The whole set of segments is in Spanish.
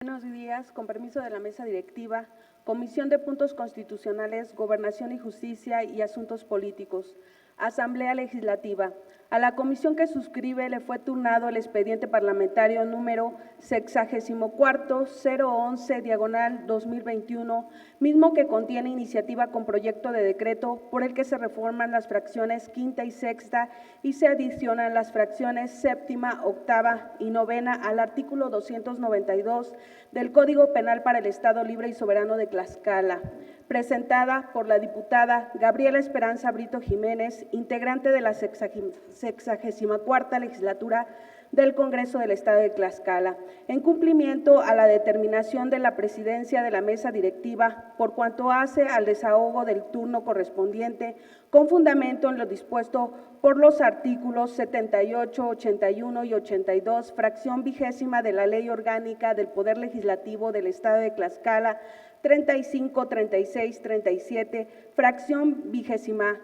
Buenos días, con permiso de la mesa directiva, Comisión de Puntos Constitucionales, Gobernación y Justicia y Asuntos Políticos, Asamblea Legislativa. A la comisión que suscribe le fue turnado el expediente parlamentario número 64-011-2021, mismo que contiene iniciativa con proyecto de decreto por el que se reforman las fracciones quinta y sexta y se adicionan las fracciones séptima, octava y novena al artículo 292 del Código Penal para el Estado Libre y Soberano de Tlaxcala, presentada por la diputada Gabriela Esperanza Brito Jiménez, integrante de la 64ª legislatura del Congreso del Estado de Tlaxcala, en cumplimiento a la determinación de la presidencia de la mesa directiva por cuanto hace al desahogo del turno correspondiente, con fundamento en lo dispuesto por los artículos 78, 81 y 82, fracción 20ª de la Ley Orgánica del Poder Legislativo del Estado de Tlaxcala, 35, 36, 37, fracción 20ª,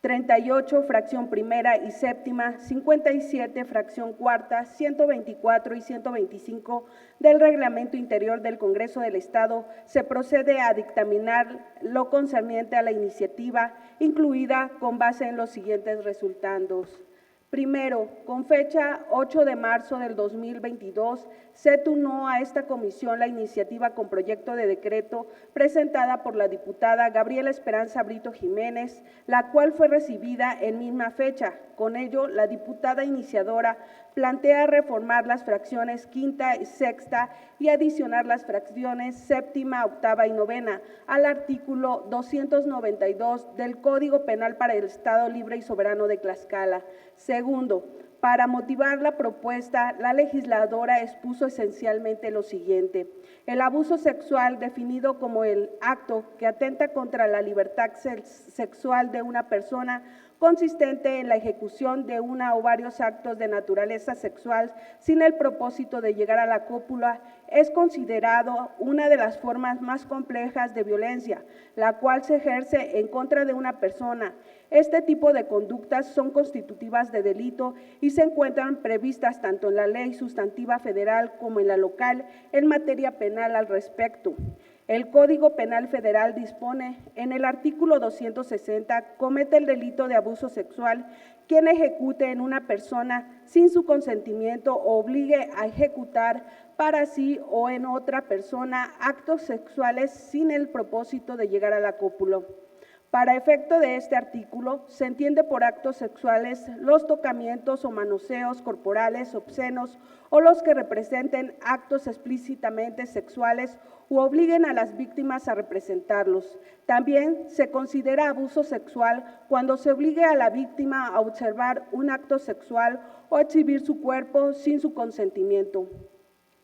38, fracción primera y séptima, 57, fracción cuarta, 124 y 125 del Reglamento Interior del Congreso del Estado, se procede a dictaminar lo concerniente a la iniciativa, incluida con base en los siguientes resultandos. Primero, con fecha 8 de marzo del 2022, se turnó a esta comisión la iniciativa con proyecto de decreto presentada por la diputada Gabriela Esperanza Brito Jiménez, la cual fue recibida en misma fecha. Con ello, la diputada iniciadora plantea reformar las fracciones quinta y sexta y adicionar las fracciones séptima, octava y novena al artículo 292 del Código Penal para el Estado Libre y Soberano de Tlaxcala. Segundo, para motivar la propuesta, la legisladora expuso esencialmente lo siguiente: el abuso sexual, definido como el acto que atenta contra la libertad sexual de una persona, consistente en la ejecución de una o varios actos de naturaleza sexual sin el propósito de llegar a la cópula, es considerado una de las formas más complejas de violencia, la cual se ejerce en contra de una persona. Este tipo de conductas son constitutivas de delito y se encuentran previstas tanto en la ley sustantiva federal como en la local en materia penal al respecto. El Código Penal Federal dispone en el artículo 260, comete el delito de abuso sexual quien ejecute en una persona sin su consentimiento o obligue a ejecutar para sí o en otra persona actos sexuales sin el propósito de llegar a la cópula. Para efecto de este artículo, se entiende por actos sexuales los tocamientos o manoseos corporales obscenos o los que representen actos explícitamente sexuales u obliguen a las víctimas a representarlos. También se considera abuso sexual cuando se obligue a la víctima a observar un acto sexual o exhibir su cuerpo sin su consentimiento.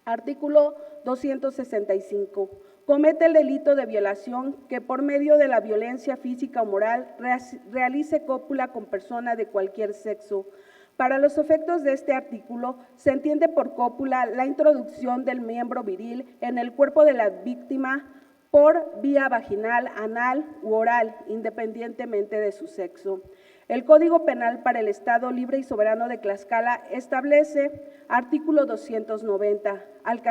Artículo 265. Comete el delito de violación que por medio de la violencia física o moral realice cópula con persona de cualquier sexo. Para los efectos de este artículo, se entiende por cópula la introducción del miembro viril en el cuerpo de la víctima por vía vaginal, anal u oral, independientemente de su sexo. El Código Penal para el Estado Libre y Soberano de Tlaxcala establece artículo 290, al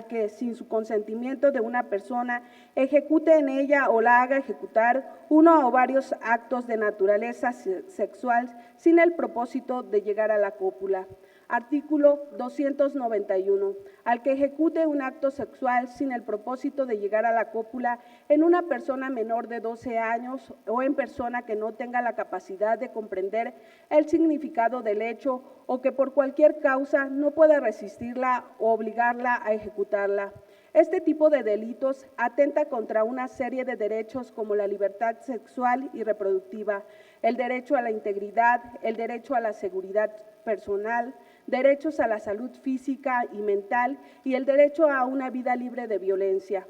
que sin su consentimiento de una persona ejecute en ella o la haga ejecutar uno o varios actos de naturaleza sexual sin el propósito de llegar a la cópula. Artículo 291. Al que ejecute un acto sexual sin el propósito de llegar a la cópula en una persona menor de 12 años o en persona que no tenga la capacidad de comprender el significado del hecho o que por cualquier causa no pueda resistirla o obligarla a ejecutarla. Este tipo de delitos atenta contra una serie de derechos como la libertad sexual y reproductiva, el derecho a la integridad, el derecho a la seguridad personal, derechos a la salud física y mental y el derecho a una vida libre de violencia.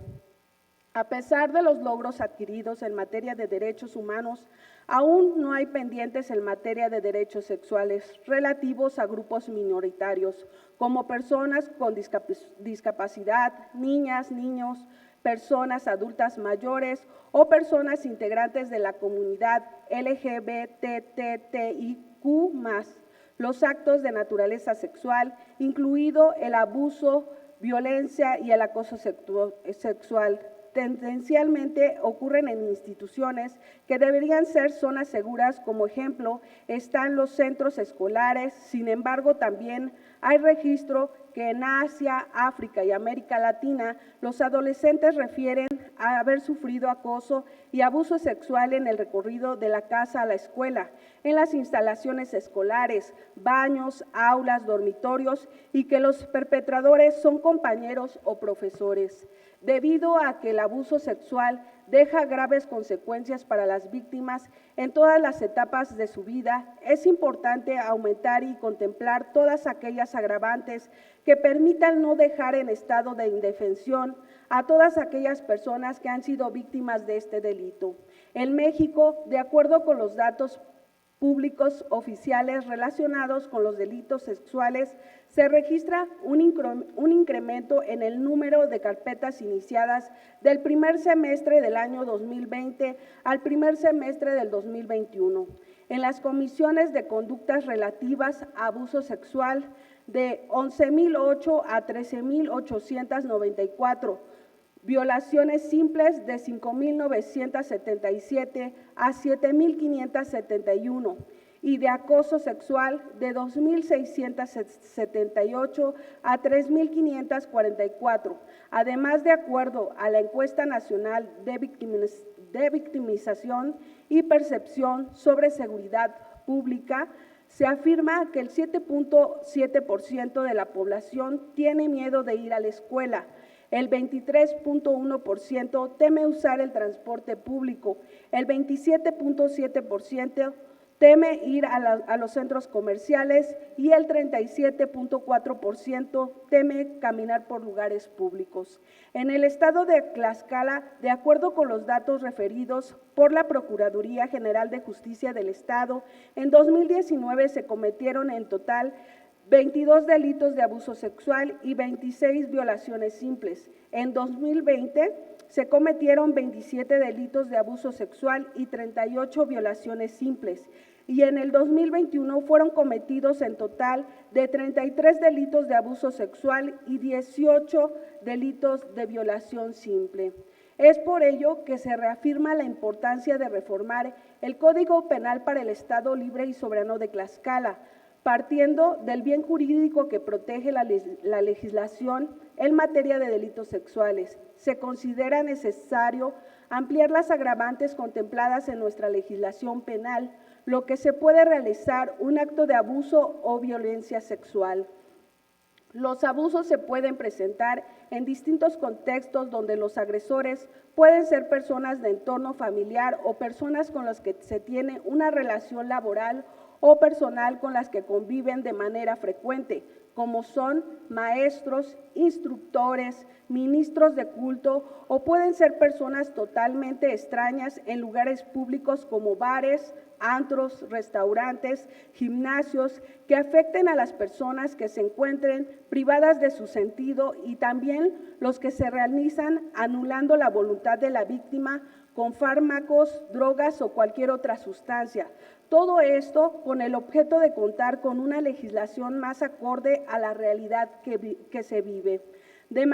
A pesar de los logros adquiridos en materia de derechos humanos, aún no hay pendientes en materia de derechos sexuales relativos a grupos minoritarios, como personas con discapacidad, niñas, niños, personas adultas mayores o personas integrantes de la comunidad LGBTTIQ+. Los actos de naturaleza sexual, incluido el abuso violencia y el acoso sexual. Tendencialmente ocurren en instituciones que deberían ser zonas seguras. Como ejemplo están los centros escolares. Sin embargo, también hay registro que en Asia, África y América Latina los adolescentes refieren a haber sufrido acoso y abuso sexual en el recorrido de la casa a la escuela, en las instalaciones escolares, baños, aulas, dormitorios, y que los perpetradores son compañeros o profesores. Debido a que el abuso sexual deja graves consecuencias para las víctimas en todas las etapas de su vida, es importante aumentar y contemplar todas aquellas agravantes que permitan no dejar en estado de indefensión a todas aquellas personas que han sido víctimas de este delito. En México, de acuerdo con los datos públicos oficiales relacionados con los delitos sexuales, se registra un incremento en el número de carpetas iniciadas del primer semestre del año 2020 al primer semestre del 2021. En las comisiones de conductas relativas a abuso sexual, de 11,008 a 13,894, violaciones simples de 5,977 a 7,571 y de acoso sexual de 2,678 a 3,544. Además, de acuerdo a la encuesta nacional de victimización y percepción sobre seguridad pública, se afirma que el 7.7% de la población tiene miedo de ir a la escuela. El 23.1% teme usar el transporte público, el 27.7% teme ir a los centros comerciales y el 37.4% teme caminar por lugares públicos. En el estado de Tlaxcala, de acuerdo con los datos referidos por la Procuraduría General de Justicia del Estado, en 2019 se cometieron en total 22 delitos de abuso sexual y 26 violaciones simples. En 2020 se cometieron 27 delitos de abuso sexual y 38 violaciones simples. Y en el 2021 fueron cometidos en total de 33 delitos de abuso sexual y 18 delitos de violación simple. Es por ello que se reafirma la importancia de reformar el Código Penal para el Estado Libre y Soberano de Tlaxcala, partiendo del bien jurídico que protege la legislación en materia de delitos sexuales. Se considera necesario ampliar las agravantes contempladas en nuestra legislación penal, lo que se puede realizar un acto de abuso o violencia sexual. Los abusos se pueden presentar en distintos contextos donde los agresores pueden ser personas de entorno familiar o personas con las que se tiene una relación laboral o personal con las que conviven de manera frecuente, como son maestros, instructores, ministros de culto, o pueden ser personas totalmente extrañas en lugares públicos como bares, antros, restaurantes, gimnasios, que afecten a las personas que se encuentren privadas de su sentido, y también los que se realizan anulando la voluntad de la víctima con fármacos, drogas o cualquier otra sustancia. Todo esto con el objeto de contar con una legislación más acorde a la realidad que se vive. De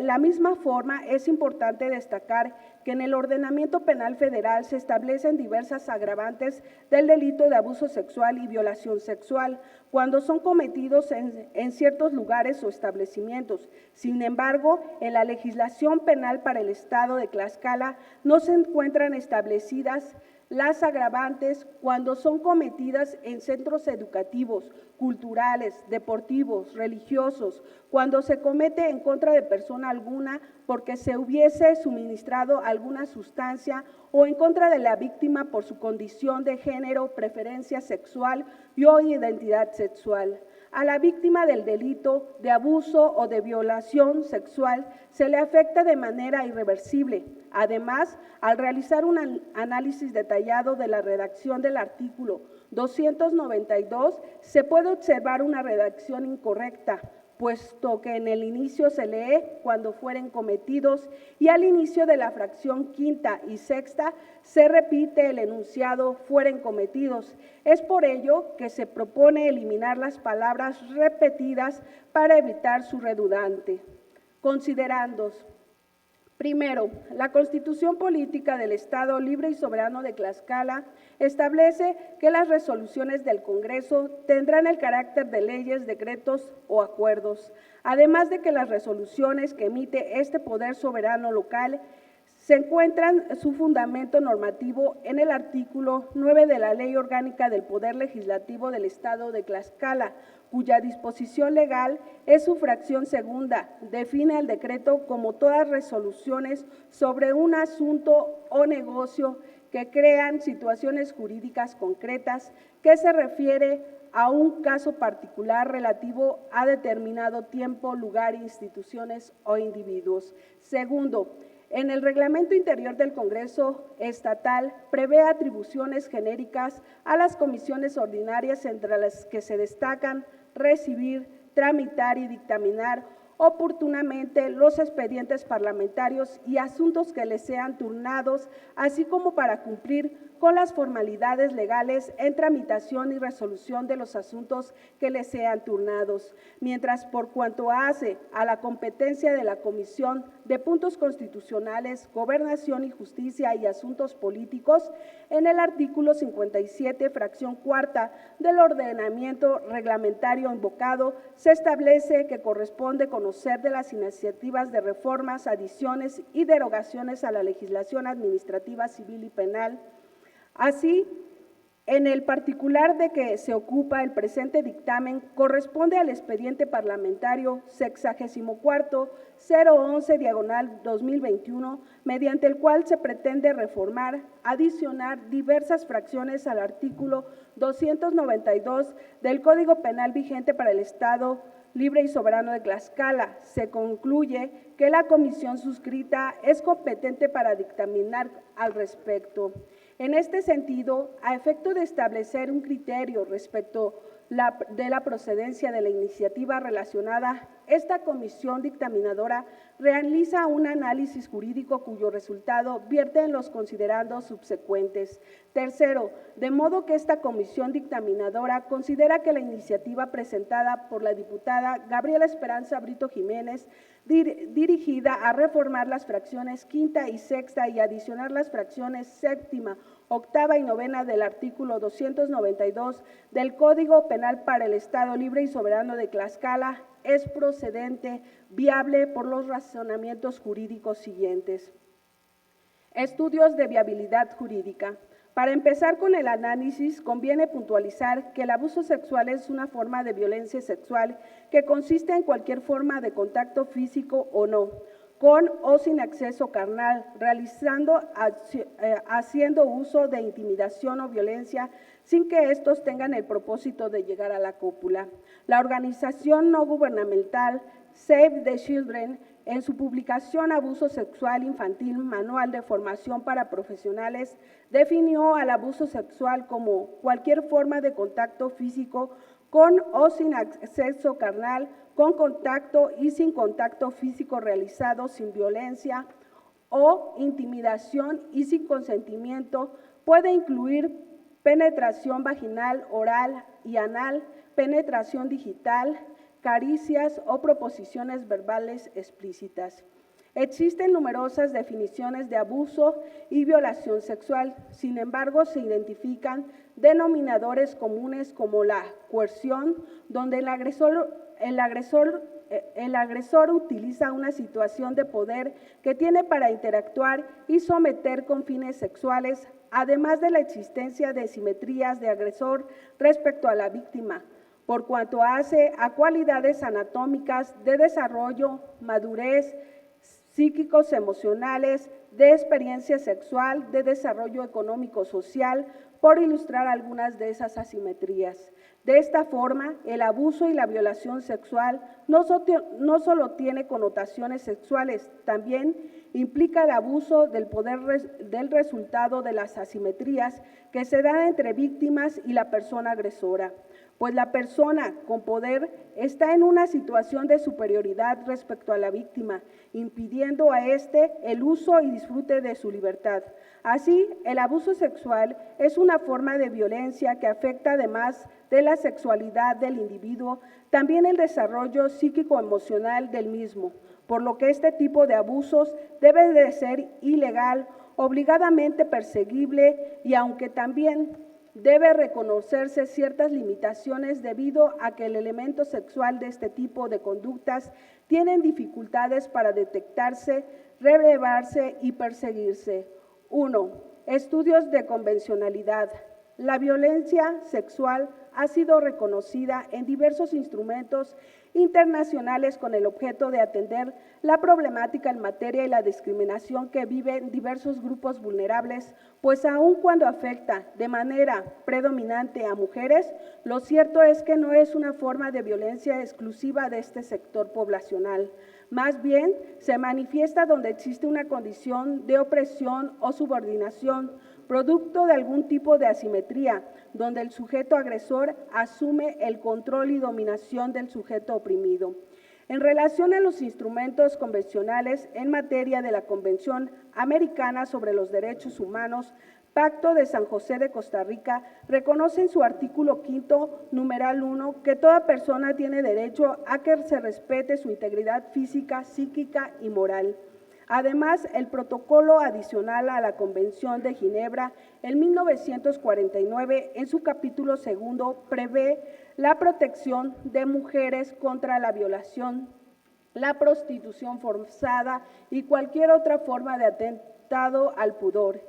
la misma forma, es importante destacar que en el ordenamiento penal federal se establecen diversas agravantes del delito de abuso sexual y violación sexual cuando son cometidos en ciertos lugares o establecimientos. Sin embargo, en la legislación penal para el estado de Tlaxcala no se encuentran establecidas las agravantes cuando son cometidas en centros educativos, culturales, deportivos, religiosos, cuando se comete en contra de persona alguna porque se hubiese suministrado alguna sustancia, o en contra de la víctima por su condición de género, preferencia sexual o identidad sexual. A la víctima del delito de abuso o de violación sexual se le afecta de manera irreversible. Además, al realizar un análisis detallado de la redacción del artículo 292, se puede observar una redacción incorrecta, puesto que en el inicio se lee cuando fueren cometidos y al inicio de la fracción quinta y sexta se repite el enunciado fueren cometidos. Es por ello que se propone eliminar las palabras repetidas para evitar su redundante. Considerandos. Primero, la Constitución Política del Estado Libre y Soberano de Tlaxcala establece que las resoluciones del Congreso tendrán el carácter de leyes, decretos o acuerdos, además de que las resoluciones que emite este poder soberano local se encuentran su fundamento normativo en el artículo 9 de la Ley Orgánica del Poder Legislativo del Estado de Tlaxcala, cuya disposición legal es su fracción segunda, define al decreto como todas resoluciones sobre un asunto o negocio que crean situaciones jurídicas concretas que se refiere a un caso particular relativo a determinado tiempo, lugar, instituciones o individuos. Segundo, en el reglamento interior del Congreso Estatal prevé atribuciones genéricas a las comisiones ordinarias, entre las que se destacan recibir, tramitar y dictaminar oportunamente los expedientes parlamentarios y asuntos que les sean turnados, así como para cumplir con las formalidades legales en tramitación y resolución de los asuntos que les sean turnados, mientras por cuanto hace a la competencia de la Comisión de Puntos Constitucionales, Gobernación y Justicia y Asuntos Políticos, en el artículo 57, fracción cuarta del ordenamiento reglamentario invocado, se establece que corresponde conocer de las iniciativas de reformas, adiciones y derogaciones a la legislación administrativa, civil y penal. Así, en el particular de que se ocupa el presente dictamen, corresponde al expediente parlamentario 64-011/2021, mediante el cual se pretende reformar, adicionar diversas fracciones al artículo 292 del Código Penal vigente para el Estado Libre y Soberano de Tlaxcala. Se concluye que la comisión suscrita es competente para dictaminar al respecto. En este sentido, a efecto de establecer un criterio respecto de la procedencia de la iniciativa relacionada, esta comisión dictaminadora realiza un análisis jurídico cuyo resultado vierte en los considerandos subsecuentes. Tercero, de modo que esta comisión dictaminadora considera que la iniciativa presentada por la diputada Gabriela Esperanza Brito Jiménez, dirigida a reformar las fracciones quinta y sexta y adicionar las fracciones séptima, octava y novena del artículo 292 del Código Penal para el Estado Libre y Soberano de Tlaxcala, es procedente, viable por los razonamientos jurídicos siguientes. Estudios de viabilidad jurídica. Para empezar con el análisis, conviene puntualizar que el abuso sexual es una forma de violencia sexual que consiste en cualquier forma de contacto físico o no, con o sin acceso carnal, haciendo uso de intimidación o violencia sin que estos tengan el propósito de llegar a la cópula. La organización no gubernamental Save the Children, en su publicación Abuso Sexual Infantil, Manual de Formación para Profesionales, definió al abuso sexual como cualquier forma de contacto físico con o sin acceso carnal, con contacto y sin contacto físico realizado sin violencia o intimidación y sin consentimiento. Puede incluir penetración vaginal, oral y anal, penetración digital, caricias o proposiciones verbales explícitas. Existen numerosas definiciones de abuso y violación sexual, sin embargo, se identifican denominadores comunes como la coerción, donde el agresor utiliza una situación de poder que tiene para interactuar y someter con fines sexuales, además de la existencia de simetrías de agresor respecto a la víctima, por cuanto hace a cualidades anatómicas de desarrollo, madurez, psíquicos, emocionales, de experiencia sexual, de desarrollo económico-social, por ilustrar algunas de esas asimetrías. De esta forma, el abuso y la violación sexual no solo tiene connotaciones sexuales, también implica el abuso del poder del resultado de las asimetrías que se dan entre víctimas y la persona agresora. pues la persona con poder está en una situación de superioridad respecto a la víctima, impidiendo a éste el uso y disfrute de su libertad. Así, el abuso sexual es una forma de violencia que afecta, además de la sexualidad del individuo, también el desarrollo psíquico-emocional del mismo, por lo que este tipo de abusos debe de ser ilegal, obligadamente perseguible y aunque también debe reconocerse ciertas limitaciones debido a que el elemento sexual de este tipo de conductas tienen dificultades para detectarse, relevarse y perseguirse. 1. Estudios de convencionalidad. La violencia sexual ha sido reconocida en diversos instrumentos internacionales con el objeto de atender la problemática en materia y la discriminación que viven diversos grupos vulnerables, pues aun cuando afecta de manera predominante a mujeres, lo cierto es que no es una forma de violencia exclusiva de este sector poblacional. Más bien, se manifiesta donde existe una condición de opresión o subordinación, producto de algún tipo de asimetría, donde el sujeto agresor asume el control y dominación del sujeto oprimido. En relación a los instrumentos convencionales en materia de la Convención Americana sobre los Derechos Humanos, Pacto de San José de Costa Rica reconoce en su artículo 5, numeral 1, que toda persona tiene derecho a que se respete su integridad física, psíquica y moral. Además, el protocolo adicional a la Convención de Ginebra en 1949, en su capítulo 2, prevé la protección de mujeres contra la violación, la prostitución forzada y cualquier otra forma de atentado al pudor.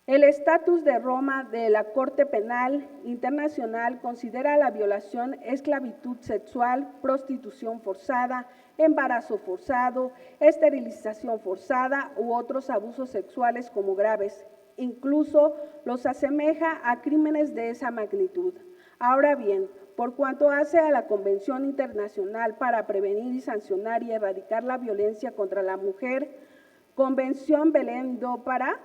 El Estatus de Roma de la Corte Penal Internacional considera la violación esclavitud sexual, prostitución forzada, embarazo forzado, esterilización forzada u otros abusos sexuales como graves. Incluso los asemeja a crímenes de esa magnitud. Ahora bien, por cuanto hace a la Convención Internacional para prevenir y sancionar y erradicar la violencia contra la mujer, Convención Belém do Pará,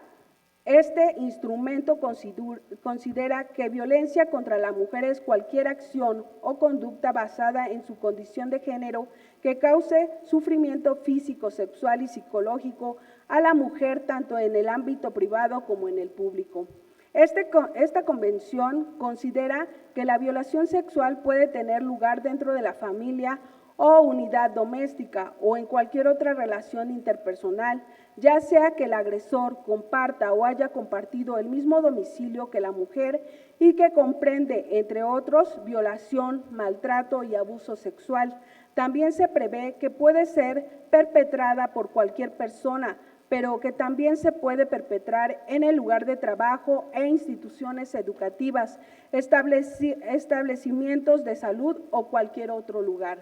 este instrumento considera que violencia contra la mujer es cualquier acción o conducta basada en su condición de género que cause sufrimiento físico, sexual y psicológico a la mujer tanto en el ámbito privado como en el público. Esta convención considera que la violación sexual puede tener lugar dentro de la familia o unidad doméstica o en cualquier otra relación interpersonal, ya sea que el agresor comparta o haya compartido el mismo domicilio que la mujer y que comprende, entre otros, violación, maltrato y abuso sexual. También se prevé que puede ser perpetrada por cualquier persona, pero que también se puede perpetrar en el lugar de trabajo e instituciones educativas, establecimientos de salud o cualquier otro lugar.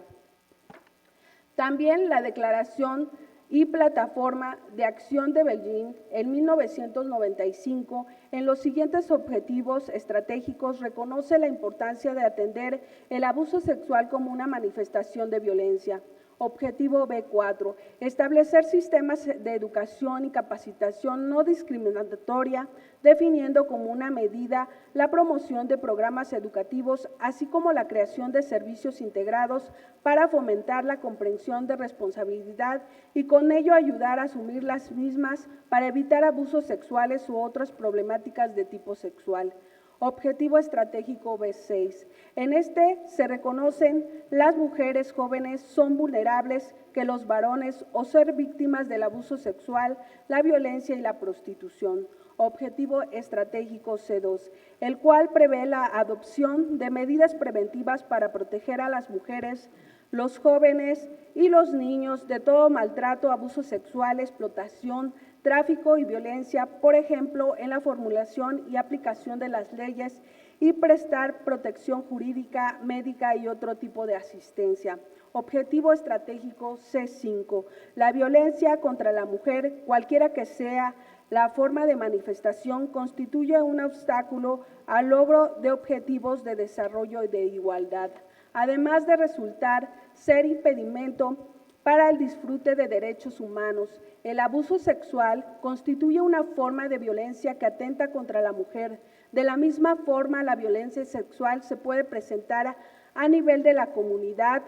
También la Declaración y Plataforma de Acción de Beijing en 1995, en los siguientes objetivos estratégicos, reconoce la importancia de atender el abuso sexual como una manifestación de violencia. Objetivo B4, establecer sistemas de educación y capacitación no discriminatoria, definiendo como una medida la promoción de programas educativos, así como la creación de servicios integrados para fomentar la comprensión de responsabilidad y con ello ayudar a asumir las mismas para evitar abusos sexuales u otras problemáticas de tipo sexual. Objetivo estratégico B6. En este se reconocen las mujeres jóvenes son vulnerables que los varones o ser víctimas del abuso sexual, la violencia y la prostitución. Objetivo estratégico C2, el cual prevé la adopción de medidas preventivas para proteger a las mujeres, los jóvenes y los niños de todo maltrato, abuso sexual, explotación, tráfico y violencia, por ejemplo, en la formulación y aplicación de las leyes y prestar protección jurídica, médica y otro tipo de asistencia. Objetivo estratégico C5, la violencia contra la mujer, cualquiera que sea la forma de manifestación, constituye un obstáculo al logro de objetivos de desarrollo y de igualdad, además de resultar ser impedimento para el disfrute de derechos humanos. El abuso sexual constituye una forma de violencia que atenta contra la mujer, De la misma forma, la violencia sexual se puede presentar a nivel de la comunidad,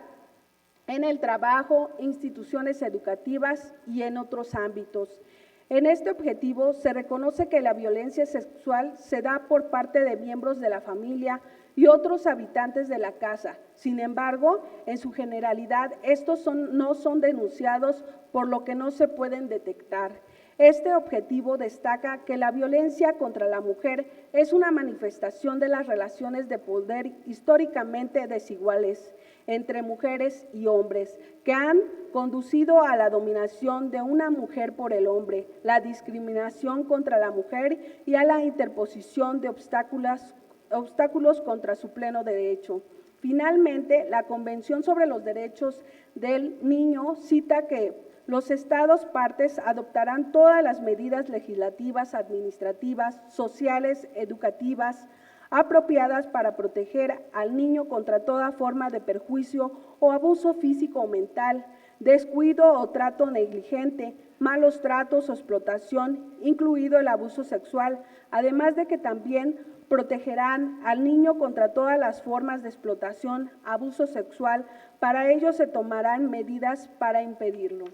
en el trabajo, instituciones educativas y en otros ámbitos. En este objetivo se reconoce que la violencia sexual se da por parte de miembros de la familia y otros habitantes de la casa. Sin embargo, en su generalidad, estos no son denunciados, por lo que no se pueden detectar. Este objetivo destaca que la violencia contra la mujer es una manifestación de las relaciones de poder históricamente desiguales entre mujeres y hombres, que han conducido a la dominación de una mujer por el hombre, la discriminación contra la mujer y a la interposición de obstáculos contra su pleno derecho. Finalmente, la Convención sobre los Derechos del Niño cita que los Estados partes adoptarán todas las medidas legislativas, administrativas, sociales, educativas, apropiadas para proteger al niño contra toda forma de perjuicio o abuso físico o mental, descuido o trato negligente, malos tratos o explotación, incluido el abuso sexual, además de que también protegerán al niño contra todas las formas de explotación, abuso sexual. Para ello se tomarán medidas para impedirlo.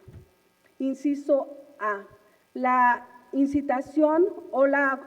Inciso A. La incitación o la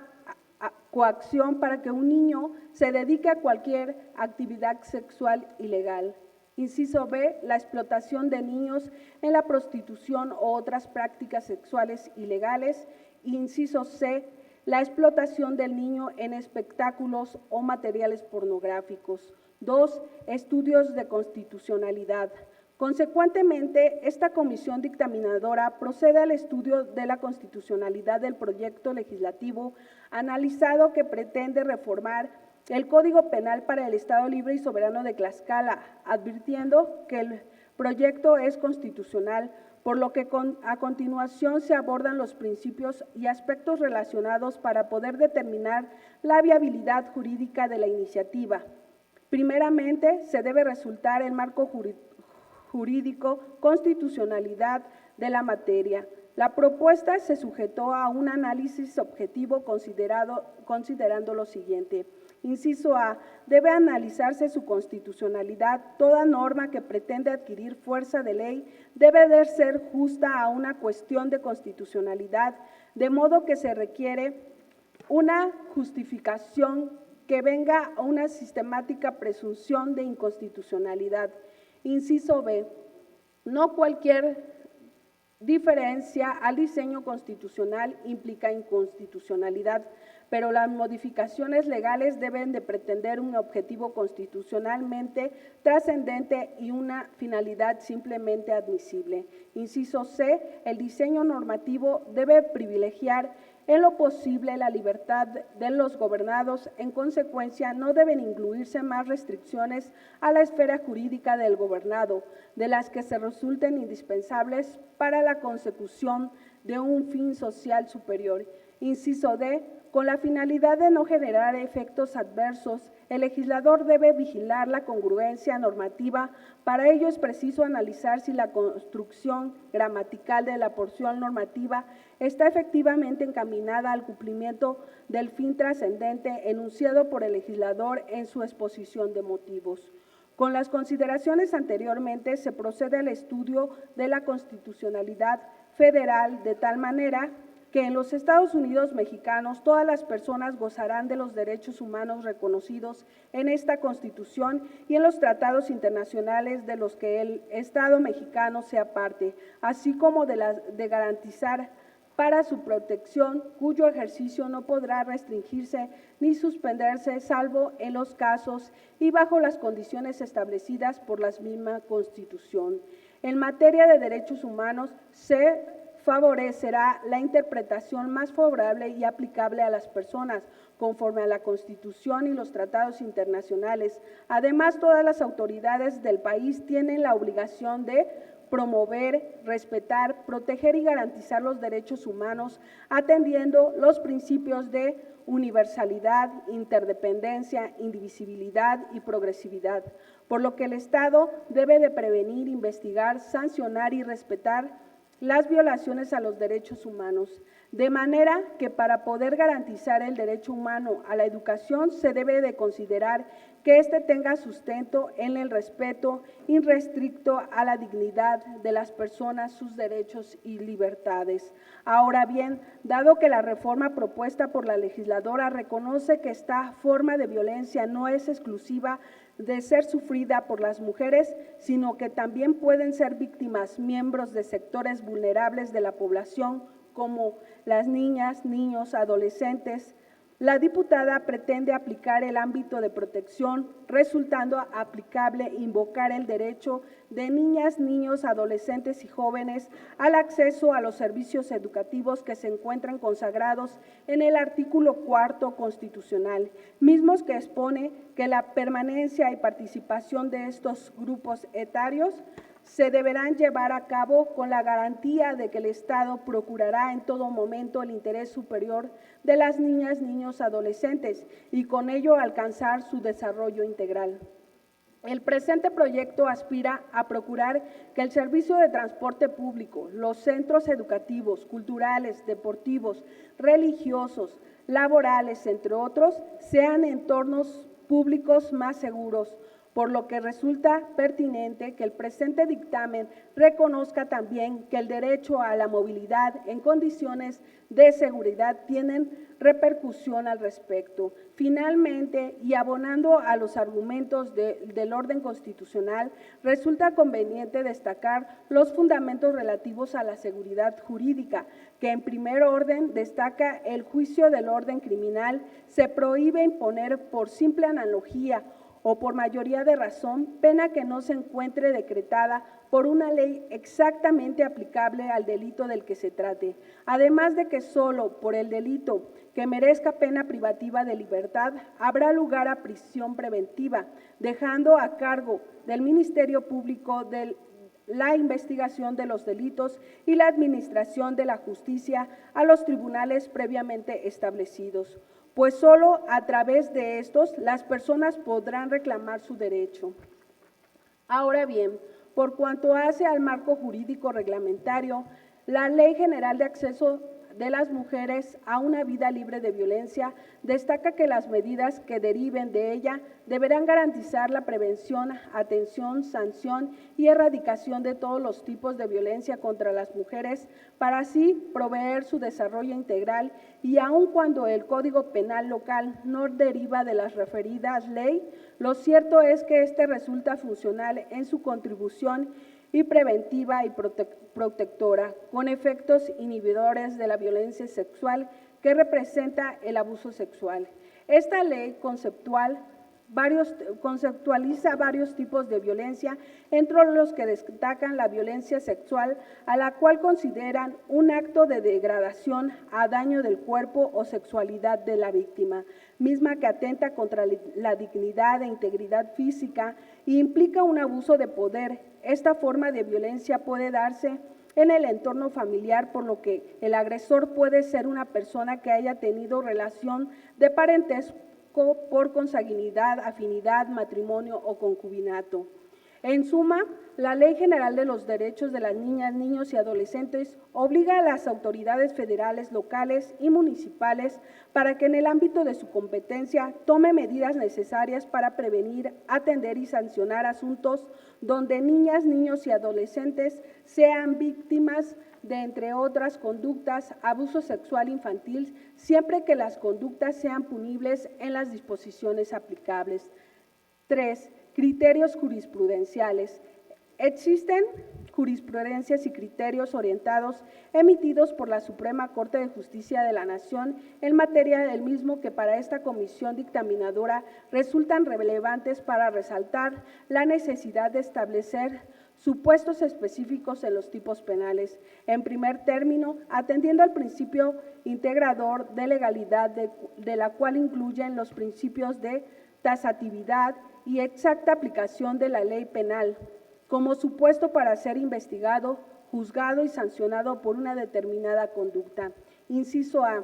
coacción para que un niño se dedique a cualquier actividad sexual ilegal. Inciso B, la explotación de niños en la prostitución o otras prácticas sexuales ilegales. Inciso C, la explotación del niño en espectáculos o materiales pornográficos. 2, estudios de constitucionalidad. Consecuentemente, esta comisión dictaminadora procede al estudio de la constitucionalidad del proyecto legislativo analizado que pretende reformar el Código Penal para el Estado Libre y Soberano de Tlaxcala, advirtiendo que el proyecto es constitucional, por lo que a continuación se abordan los principios y aspectos relacionados para poder determinar la viabilidad jurídica de la iniciativa. Primeramente, se debe resultar el marco jurídico, constitucionalidad de la materia. La propuesta se sujetó a un análisis objetivo considerando lo siguiente. Inciso A, debe analizarse su constitucionalidad. Toda norma que pretende adquirir fuerza de ley debe de ser justa a una cuestión de constitucionalidad, de modo que se requiere una justificación que venga a una sistemática presunción de inconstitucionalidad. Inciso B, no cualquier diferencia al diseño constitucional implica inconstitucionalidad, pero las modificaciones legales deben de pretender un objetivo constitucionalmente trascendente y una finalidad simplemente admisible. Inciso C, el diseño normativo debe privilegiar en lo posible la libertad de los gobernados. En consecuencia, no deben incluirse más restricciones a la esfera jurídica del gobernado, de las que se resulten indispensables para la consecución de un fin social superior. Inciso D, con la finalidad de no generar efectos adversos, el legislador debe vigilar la congruencia normativa. Para ello es preciso analizar si la construcción gramatical de la porción normativa está efectivamente encaminada al cumplimiento del fin trascendente enunciado por el legislador en su exposición de motivos. Con las consideraciones anteriormente se procede al estudio de la constitucionalidad federal de tal manera que en los Estados Unidos mexicanos todas las personas gozarán de los derechos humanos reconocidos en esta Constitución y en los tratados internacionales de los que el Estado mexicano sea parte, así como de garantizar para su protección, cuyo ejercicio no podrá restringirse ni suspenderse, salvo en los casos y bajo las condiciones establecidas por la misma Constitución. En materia de derechos humanos, se favorecerá la interpretación más favorable y aplicable a las personas, conforme a la Constitución y los tratados internacionales. Además, todas las autoridades del país tienen la obligación de promover, respetar, proteger y garantizar los derechos humanos, atendiendo los principios de universalidad, interdependencia, indivisibilidad y progresividad, por lo que el Estado debe de prevenir, investigar, sancionar y respetar las violaciones a los derechos humanos, de manera que para poder garantizar el derecho humano a la educación se debe de considerar que éste tenga sustento en el respeto irrestricto a la dignidad de las personas, sus derechos y libertades. Ahora bien, dado que la reforma propuesta por la legisladora reconoce que esta forma de violencia no es exclusiva de ser sufrida por las mujeres, sino que también pueden ser víctimas miembros de sectores vulnerables de la población, como las niñas, niños, adolescentes, la diputada pretende aplicar el ámbito de protección, resultando aplicable invocar el derecho de niñas, niños, adolescentes y jóvenes al acceso a los servicios educativos que se encuentran consagrados en el artículo 4 constitucional, mismos que expone que la permanencia y participación de estos grupos etarios se deberán llevar a cabo con la garantía de que el Estado procurará en todo momento el interés superior de las niñas, niños, adolescentes y con ello alcanzar su desarrollo integral. El presente proyecto aspira a procurar que el servicio de transporte público, los centros educativos, culturales, deportivos, religiosos, laborales, entre otros, sean entornos públicos más seguros, por lo que resulta pertinente que el presente dictamen reconozca también que el derecho a la movilidad en condiciones de seguridad tienen repercusión al respecto. Finalmente, y abonando a los argumentos del orden constitucional, resulta conveniente destacar los fundamentos relativos a la seguridad jurídica, que en primer orden destaca el juicio del orden criminal, se prohíbe imponer por simple analogía o por mayoría de razón, pena que no se encuentre decretada por una ley exactamente aplicable al delito del que se trate, además de que solo por el delito que merezca pena privativa de libertad habrá lugar a prisión preventiva, dejando a cargo del Ministerio Público la investigación de los delitos y la administración de la justicia a los tribunales previamente establecidos, pues solo a través de estos las personas podrán reclamar su derecho. Ahora bien, por cuanto hace al marco jurídico reglamentario, la Ley General de Acceso de las Mujeres a una vida libre de violencia destaca que las medidas que deriven de ella deberán garantizar la prevención, atención, sanción y erradicación de todos los tipos de violencia contra las mujeres para así proveer su desarrollo integral y aun cuando el Código Penal local no deriva de las referidas ley, lo cierto es que este resulta funcional en su contribución y preventiva y protectora, con efectos inhibidores de la violencia sexual que representa el abuso sexual. Esta ley conceptualiza varios tipos de violencia, entre los que destacan la violencia sexual, a la cual consideran un acto de degradación a daño del cuerpo o sexualidad de la víctima, misma que atenta contra la dignidad e integridad física e implica un abuso de poder. Esta forma de violencia puede darse en el entorno familiar, por lo que el agresor puede ser una persona que haya tenido relación de parentesco por consanguinidad, afinidad, matrimonio o concubinato. En suma, la Ley General de los Derechos de las Niñas, Niños y Adolescentes obliga a las autoridades federales, locales y municipales para que en el ámbito de su competencia tome medidas necesarias para prevenir, atender y sancionar asuntos donde niñas, niños y adolescentes sean víctimas de, entre otras conductas, abuso sexual infantil, siempre que las conductas sean punibles en las disposiciones aplicables. 3. Criterios jurisprudenciales. Existen jurisprudencias y criterios orientados emitidos por la Suprema Corte de Justicia de la Nación en materia del mismo que para esta comisión dictaminadora resultan relevantes para resaltar la necesidad de establecer supuestos específicos en los tipos penales. En primer término, atendiendo al principio integrador de legalidad de la cual incluyen los principios de tasatividad y exacta aplicación de la ley penal, como supuesto para ser investigado, juzgado y sancionado por una determinada conducta. Inciso A.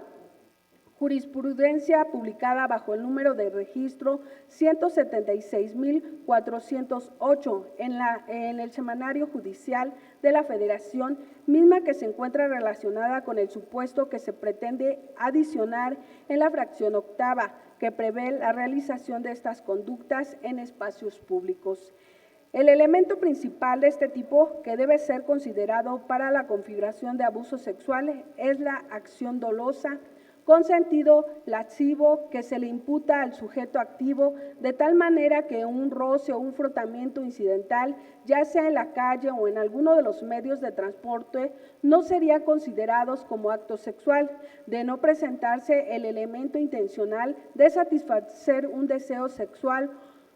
jurisprudencia publicada bajo el número de registro 176.408 en el Semanario Judicial de la Federación, misma que se encuentra relacionada con el supuesto que se pretende adicionar en la fracción octava, que prevé la realización de estas conductas en espacios públicos. El elemento principal de este tipo que debe ser considerado para la configuración de abusos sexuales es la acción dolosa con sentido lascivo que se le imputa al sujeto activo, de tal manera que un roce o un frotamiento incidental, ya sea en la calle o en alguno de los medios de transporte, no sería considerados como acto sexual, de no presentarse el elemento intencional de satisfacer un deseo sexual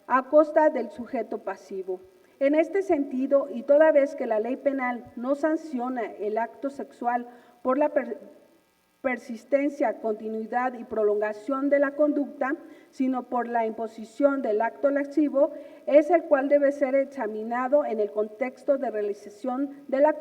a costa del sujeto pasivo. En este sentido, y toda vez que la ley penal no sanciona el acto sexual por la persistencia, continuidad y prolongación de la conducta, sino por la imposición del acto lascivo, es el cual debe ser examinado en el contexto de realización de la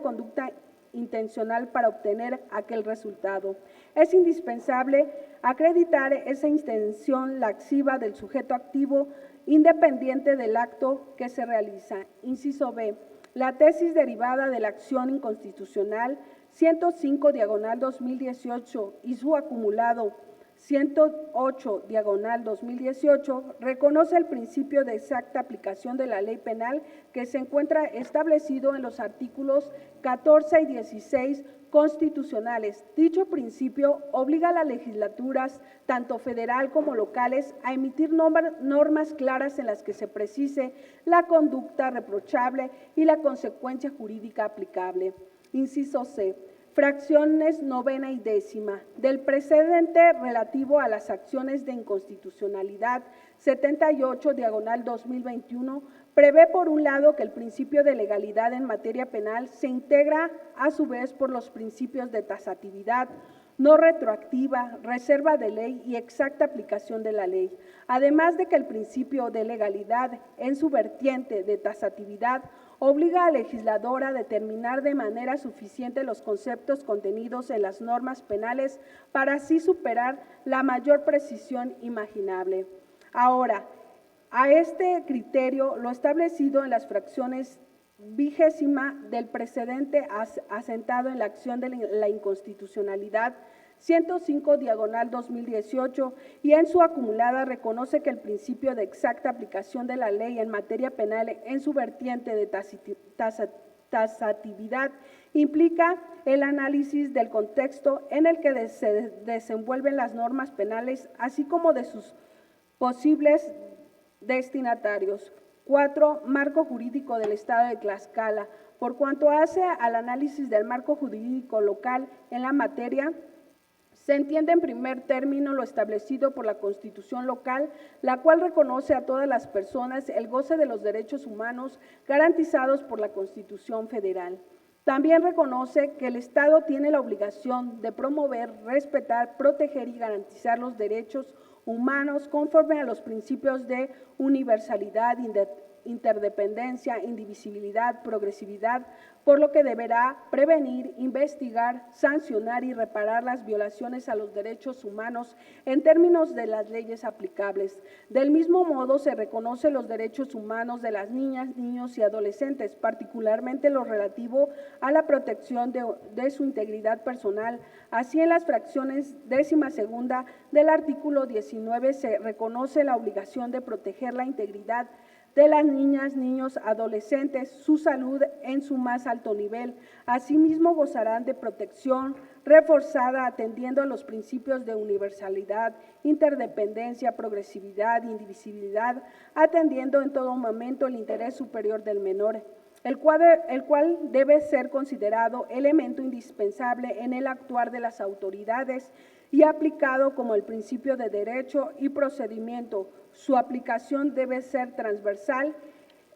conducta intencional para obtener aquel resultado. Es indispensable acreditar esa intención lasciva del sujeto activo independiente del acto que se realiza. Inciso B. La tesis derivada de la acción inconstitucional 105/2018 y su acumulado 108/2018 reconoce el principio de exacta aplicación de la ley penal que se encuentra establecido en los artículos 14 y 16 constitucionales. Dicho principio obliga a las legislaturas, tanto federal como locales, a emitir normas claras en las que se precise la conducta reprochable y la consecuencia jurídica aplicable. Inciso C. Fracciones novena y décima del precedente relativo a las acciones de inconstitucionalidad 78/2021 prevé por un lado que el principio de legalidad en materia penal se integra a su vez por los principios de tasatividad, no retroactiva, reserva de ley y exacta aplicación de la ley, además de que el principio de legalidad en su vertiente de tasatividad obliga al legislador a determinar de manera suficiente los conceptos contenidos en las normas penales para así superar la mayor precisión imaginable. Ahora, a este criterio lo establecido en las fracciones 20ª del precedente asentado en la acción de la inconstitucionalidad 105/2018 y en su acumulada reconoce que el principio de exacta aplicación de la ley en materia penal en su vertiente de tasatividad implica el análisis del contexto en el que se desenvuelven las normas penales, así como de sus posibles destinatarios. 4. Marco jurídico del Estado de Tlaxcala. Por cuanto hace al análisis del marco jurídico local en la materia, se entiende en primer término lo establecido por la Constitución local, la cual reconoce a todas las personas el goce de los derechos humanos garantizados por la Constitución federal. También reconoce que el Estado tiene la obligación de promover, respetar, proteger y garantizar los derechos humanos conforme a los principios de universalidad, interdependencia, indivisibilidad, progresividad, por lo que deberá prevenir, investigar, sancionar y reparar las violaciones a los derechos humanos en términos de las leyes aplicables. Del mismo modo, se reconocen los derechos humanos de las niñas, niños y adolescentes, particularmente lo relativo a la protección de su integridad personal. Así, en las fracciones 12ª del artículo 19 se reconoce la obligación de proteger la integridad de las niñas, niños, adolescentes, su salud en su más alto nivel. Asimismo, gozarán de protección reforzada atendiendo a los principios de universalidad, interdependencia, progresividad, indivisibilidad, atendiendo en todo momento el interés superior del menor, el cual debe ser considerado elemento indispensable en el actuar de las autoridades y aplicado como el principio de derecho y procedimiento. Su aplicación debe ser transversal.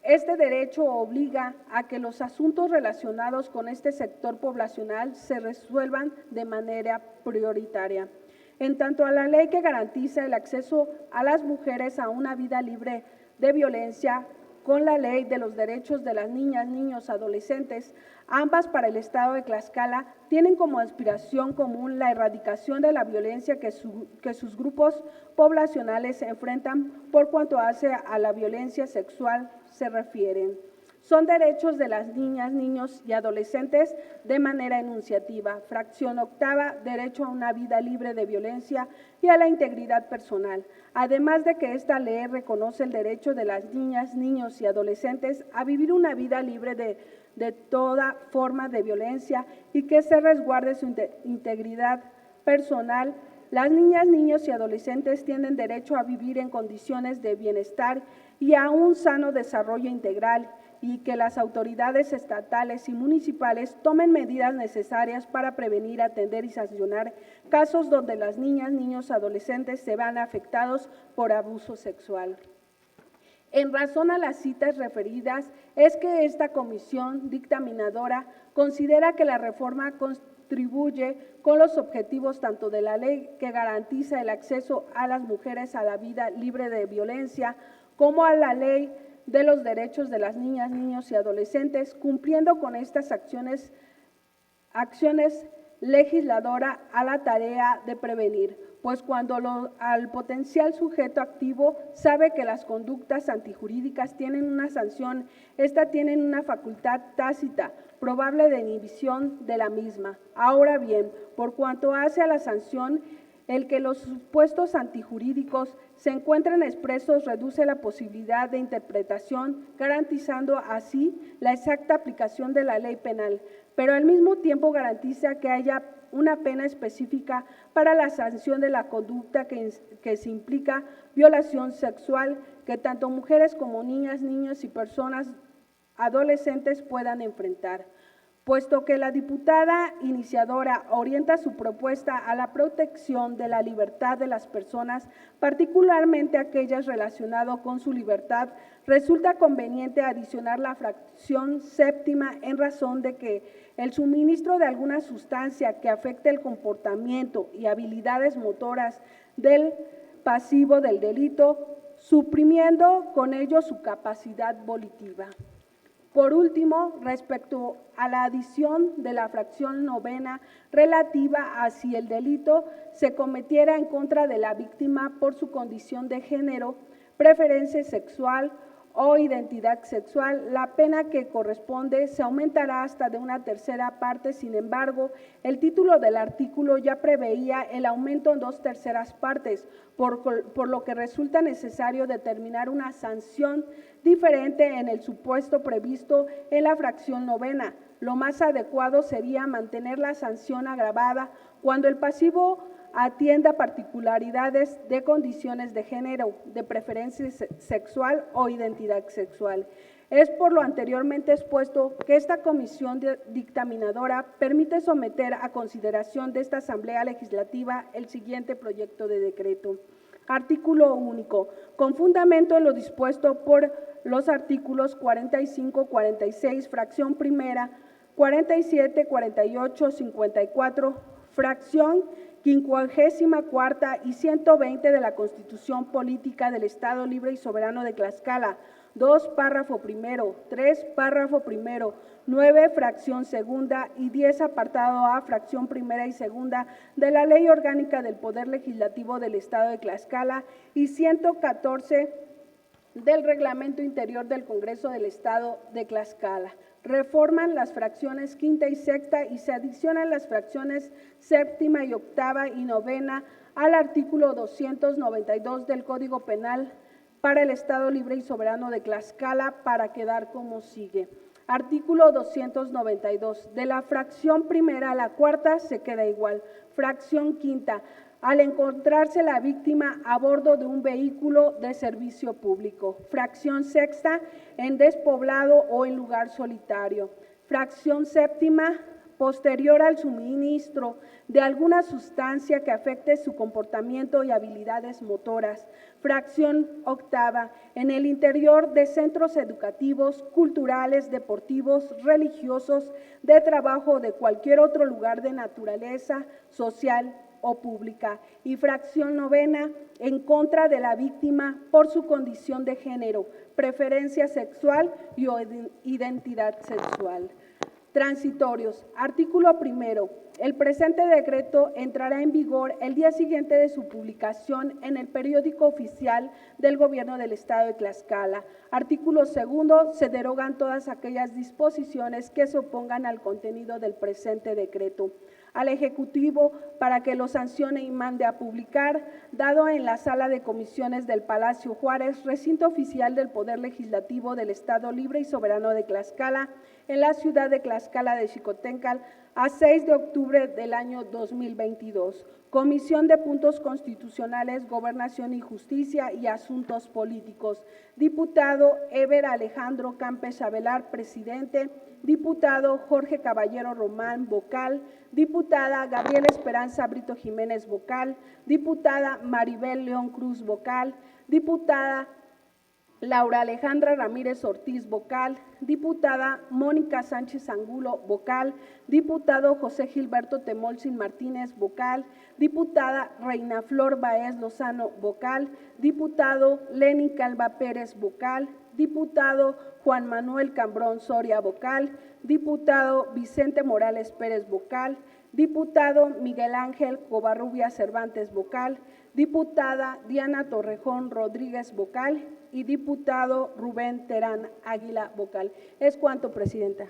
Este derecho obliga a que los asuntos relacionados con este sector poblacional se resuelvan de manera prioritaria. En tanto a la ley que garantiza el acceso a las mujeres a una vida libre de violencia, con la Ley de los Derechos de las Niñas, Niños, Adolescentes, ambas para el Estado de Tlaxcala, tienen como aspiración común la erradicación de la violencia que sus grupos poblacionales enfrentan por cuanto hace a la violencia sexual se refieren. Son derechos de las niñas, niños y adolescentes de manera enunciativa. Fracción octava, derecho a una vida libre de violencia y a la integridad personal. Además de que esta ley reconoce el derecho de las niñas, niños y adolescentes a vivir una vida libre de toda forma de violencia y que se resguarde su integridad personal. Las niñas, niños y adolescentes tienen derecho a vivir en condiciones de bienestar y a un sano desarrollo integral, y que las autoridades estatales y municipales tomen medidas necesarias para prevenir, atender y sancionar casos donde las niñas, niños, adolescentes se vean afectados por abuso sexual. En razón a las citas referidas, es que esta comisión dictaminadora considera que la reforma contribuye con los objetivos tanto de la ley que garantiza el acceso a las mujeres a la vida libre de violencia, como a la ley de los derechos de las niñas, niños y adolescentes, cumpliendo con estas acciones legisladoras a la tarea de prevenir, pues cuando al potencial sujeto activo sabe que las conductas antijurídicas tienen una sanción, esta tienen una facultad tácita, probable de inhibición de la misma. Ahora bien, por cuanto hace a la sanción, el que los supuestos antijurídicos se encuentren expresos reduce la posibilidad de interpretación, garantizando así la exacta aplicación de la ley penal, pero al mismo tiempo garantiza que haya una pena específica para la sanción de la conducta que se implica violación sexual, que tanto mujeres como niñas, niños y personas adolescentes puedan enfrentar. Puesto que la diputada iniciadora orienta su propuesta a la protección de la libertad de las personas, particularmente aquellas relacionadas con su libertad, resulta conveniente adicionar la fracción séptima en razón de que el suministro de alguna sustancia que afecte el comportamiento y habilidades motoras del pasivo del delito, suprimiendo con ello su capacidad volitiva. Por último, respecto a la adición de la fracción novena relativa a si el delito se cometiera en contra de la víctima por su condición de género, preferencia sexual o identidad sexual, la pena que corresponde se aumentará hasta de una tercera parte. Sin embargo, el título del artículo ya preveía el aumento en 2/3 partes, por lo que resulta necesario determinar una sanción diferente en el supuesto previsto en la fracción novena. Lo más adecuado sería mantener la sanción agravada cuando el pasivo atienda particularidades de condiciones de género, de preferencia sexual o identidad sexual. Es por lo anteriormente expuesto que esta comisión dictaminadora permite someter a consideración de esta Asamblea Legislativa el siguiente proyecto de decreto. Artículo único. Con fundamento en lo dispuesto por los artículos 45, 46, fracción primera, 47, 48, 54, fracción 54ª y 120 de la Constitución Política del Estado Libre y Soberano de Tlaxcala, 2, párrafo primero, 3, párrafo primero, 9, fracción segunda y 10, apartado A, fracción primera y segunda de la Ley Orgánica del Poder Legislativo del Estado de Tlaxcala y 114 del Reglamento Interior del Congreso del Estado de Tlaxcala. Reforman las fracciones quinta y sexta y se adicionan las fracciones séptima y octava y novena al artículo 292 del Código Penal para el Estado Libre y Soberano de Tlaxcala para quedar como sigue. Artículo 292. De la fracción primera a la cuarta se queda igual. Fracción quinta. Al encontrarse la víctima a bordo de un vehículo de servicio público. Fracción sexta, en despoblado o en lugar solitario. Fracción séptima, posterior al suministro de alguna sustancia que afecte su comportamiento y habilidades motoras. Fracción octava, en el interior de centros educativos, culturales, deportivos, religiosos, de trabajo o de cualquier otro lugar de naturaleza social o pública. Y fracción novena, en contra de la víctima por su condición de género, preferencia sexual y o identidad sexual. Transitorios. Artículo primero. El presente decreto entrará en vigor el día siguiente de su publicación en el periódico oficial del Gobierno del Estado de Tlaxcala. Artículo segundo. Se derogan todas aquellas disposiciones que se opongan al contenido del presente decreto. Al Ejecutivo para que lo sancione y mande a publicar, dado en la Sala de Comisiones del Palacio Juárez, recinto oficial del Poder Legislativo del Estado Libre y Soberano de Tlaxcala, en la ciudad de Tlaxcala de Xicoténcatl, a 6 de octubre del año 2022. Comisión de Puntos Constitucionales, Gobernación y Justicia y Asuntos Políticos. Diputado Eber Alejandro Campes Avelar, presidente. Diputado Jorge Caballero Román, vocal. Diputada Gabriela Esperanza Brito Jiménez, vocal. Diputada Maribel León Cruz, vocal. Diputada Laura Alejandra Ramírez Ortiz, vocal. Diputada Mónica Sánchez Angulo, vocal. Diputado José Gilberto Temolsin Martínez, vocal. Diputada Reina Flor Baez Lozano, vocal. Diputado Lenny Calva Pérez, vocal. Diputado Juan Manuel Cambrón Soria, vocal. Diputado Vicente Morales Pérez, vocal. Diputado Miguel Ángel Covarrubias Cervantes, vocal. Diputada Diana Torrejón Rodríguez, vocal. Y diputado Rubén Terán Águila, vocal. Es cuanto, presidenta.